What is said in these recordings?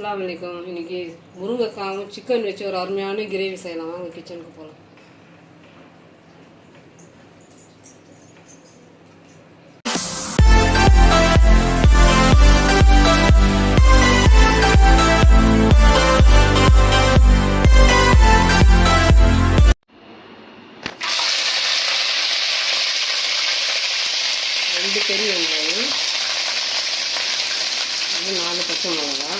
அஸ்ஸலாமு அலைக்கும். இன்னைக்கு முருங்கைக்காவும் சிக்கன் வச்சு ஒரு அருமையான கிரேவி செய்யலாம். வாங்க கிச்சனுக்கு போகலாம். ரெண்டு பெரிய வெங்காயம், 4 பச்சை மிளகா,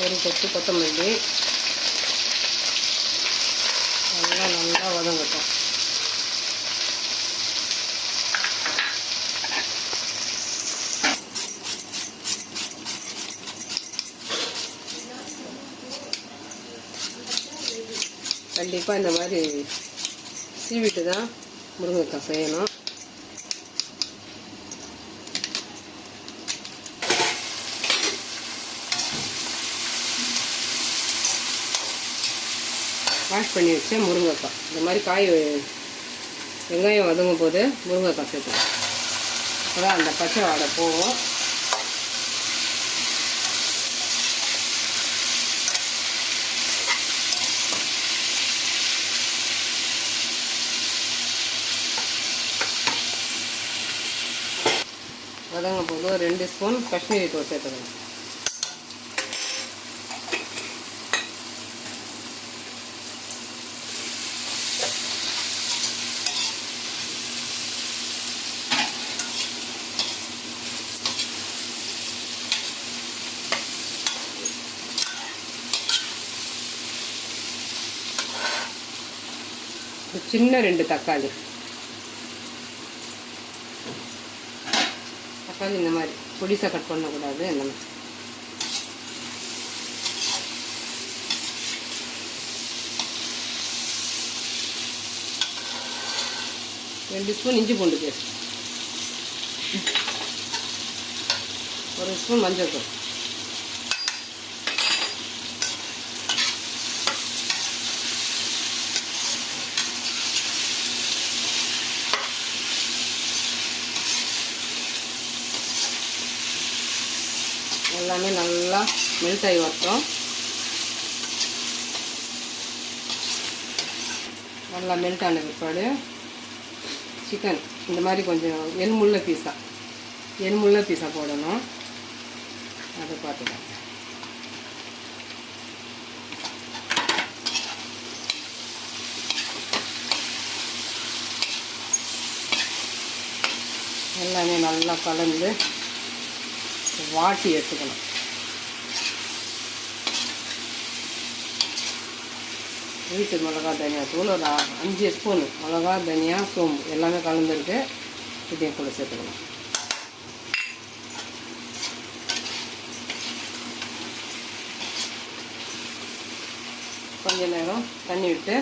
ஒரு கொத்து கொத்தமல்லி, நல்லா வதங்கட்டும். கண்டிப்பாக இந்த மாதிரி சீவிட்டு தான் முருங்கைக்காய் செய்யணும். வாஷ் பண்ணி வச்ச முருங்கைக்காய் இந்த மாதிரி வெங்காயம் வதங்கும் போது முருங்கைக்காய் சேர்த்துக்கலாம். அப்போ தான் அந்த பச்சை வாடை போகும். வதங்கும் போது 2 ஸ்பூன் காஷ்மீரி தூள் சேர்த்துக்கணும். சின்ன 2 தக்காளி இந்த மாதிரி பொடிசா கட் பண்ணக்கூடாது. இந்த மாதிரி ரெண்டு ஸ்பூன் இஞ்சி பூண்டு பேஸ்ட், 1 ஸ்பூன் மஞ்சள் தூள், எல்லாமே நல்லா மெல்ட் ஆகி வரட்டும். நல்லா மெல்ட் ஆன பிற்பாடு சிக்கன் இந்த மாதிரி கொஞ்சம் எண்முள்ள பீஸா போடணும். அதை பார்த்துக்கலாம். எல்லாமே நல்லா கலந்து வாட்டி எடுத்துக்கணும். வீட்டு மிளகா தனியா தூள் ஒரு 5 ஸ்பூனு, மிளகா தனியா சோம்பு எல்லாமே கலந்துருக்கு. இதையும் கூட சேர்த்துக்கணும். கொஞ்ச நேரம் தண்ணி விட்டு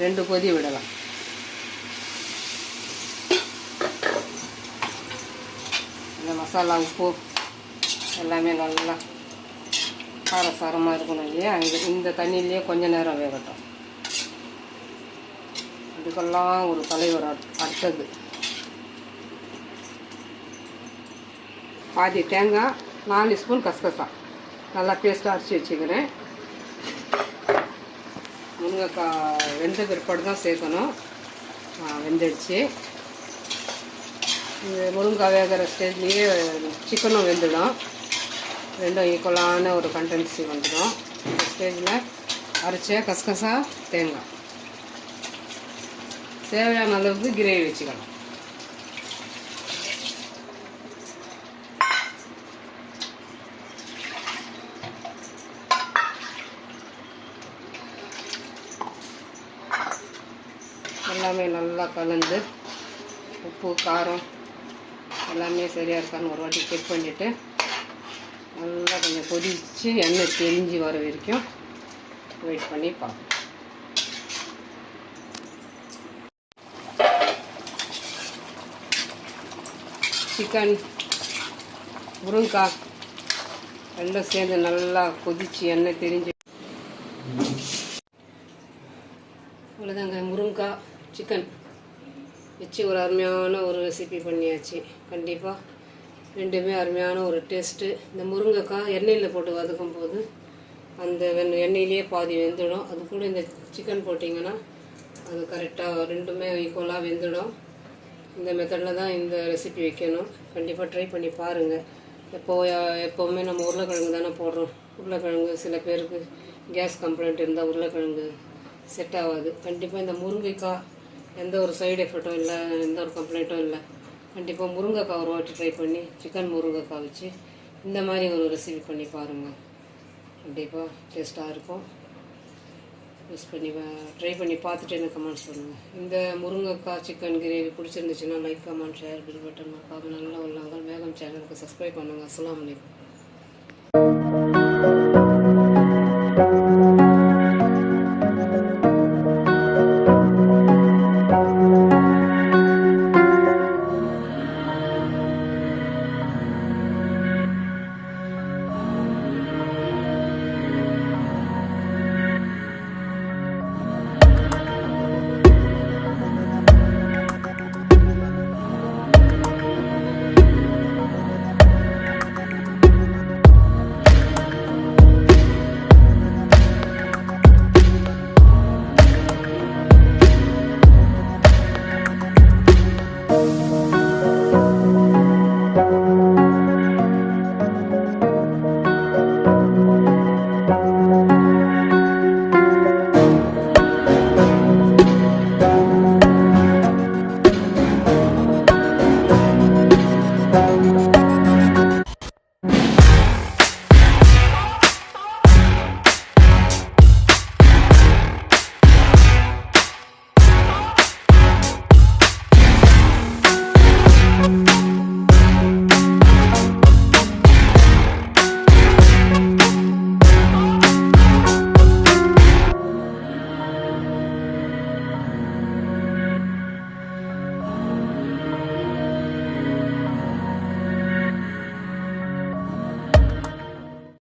2 கொதி விடலாம். இந்த மசாலா உப்பு எல்லாமே நல்லா காரசாரமாக இருக்கணும் இல்லையா? இந்த தண்ணியிலேயே கொஞ்ச நேரம் வேகட்டும். இதுக்கெல்லாம் ஒரு தலைவர் அடுத்தது பாதி தேங்காய், 4 ஸ்பூன் கசகசா நல்லா பேஸ்ட்டாக அரைச்சி வச்சுக்கிறேன். முருங்கைக்காய் வெந்த பிற்பாடு தான் சேர்க்கணும். வெந்துடுச்சு. இந்த முருங்கைக்காய் வேகிற ஸ்டேஜ்லேயே சிக்கனும் வெந்துடும். ரெண்டும் ஈக்குவலான ஒரு கண்டென்சி வந்துடும். இந்த ஸ்டேஜில் அரைச்ச கசகசா தேங்காய் தேவையான அளவுக்கு கிரேவி வச்சுக்கலாம். எல்லாமே நல்லா கலந்து உப்பு காரம் எல்லாமே சரியாக இருக்கான்னு ஒரு வாட்டி செக் பண்ணிவிட்டு நல்லா கொஞ்சம் கொதிச்சு எண்ணெய் தெரிஞ்சு வர வரைக்கும் வெயிட் பண்ணி பார்ப்போம். சிக்கன் முருங்கைக்காய் ரெண்டும் சேர்ந்து நல்லா கொதிச்சு எண்ணெய் தெரிஞ்சு அவ்வளோதாங்க. முருங்கைக்காய் சிக்கன் வச்சு ஒரு அருமையான ஒரு ரெசிபி பண்ணியாச்சு. கண்டிப்பாக ரெண்டுமே அருமையான ஒரு டேஸ்ட்டு. இந்த முருங்கைக்காய் எண்ணெயில் போட்டு வதக்கும் போது அந்த எண்ணெயிலேயே பாதி வெந்துடும். அது கூட இந்த சிக்கன் போட்டிங்கன்னா அது கரெக்டாக ரெண்டுமே ஈக்குவலாக வெந்துடும். இந்த மெத்தடில் தான் இந்த ரெசிபி வைக்கணும். கண்டிப்பாக ட்ரை பண்ணி பாருங்கள். எப்போவுமே நம்ம உருளைக்கிழங்கு தானே போடுறோம். உருளைக்கிழங்கு சில பேருக்கு கேஸ் கம்ப்ளைண்ட் இருந்தால் உருளைக்கிழங்கு செட் ஆகாது. கண்டிப்பாக இந்த முருங்கைக்காய் எந்த ஒரு சைடு எஃபெக்ட்டும் இல்லை, எந்த ஒரு கம்ப்ளைண்ட்டும் இல்லை. கண்டிப்பாக முருங்கைக்காய் ஒரு வாட்டி ட்ரை பண்ணி சிக்கன் முருங்கைக்காய் வச்சு இந்த மாதிரி ஒரு ரெசிபி பண்ணி பாருங்கள். கண்டிப்பாக டேஸ்ட்டாக இருக்கும். ட்ரை பண்ணி பார்த்துட்டு எனக்கு கமெண்ட்ஸ் பண்ணுங்கள். இந்த முருங்கைக்காய் சிக்கன் கிரேவி பிடிச்சிருந்துச்சுன்னா like, comment, share, bill button மறக்காம நல்லா உள்ளவங்க வேகம் சேனலுக்கு சப்ஸ்கிரைப் பண்ணுங்கள். அஸ்ஸலாமு அலைக்கும்.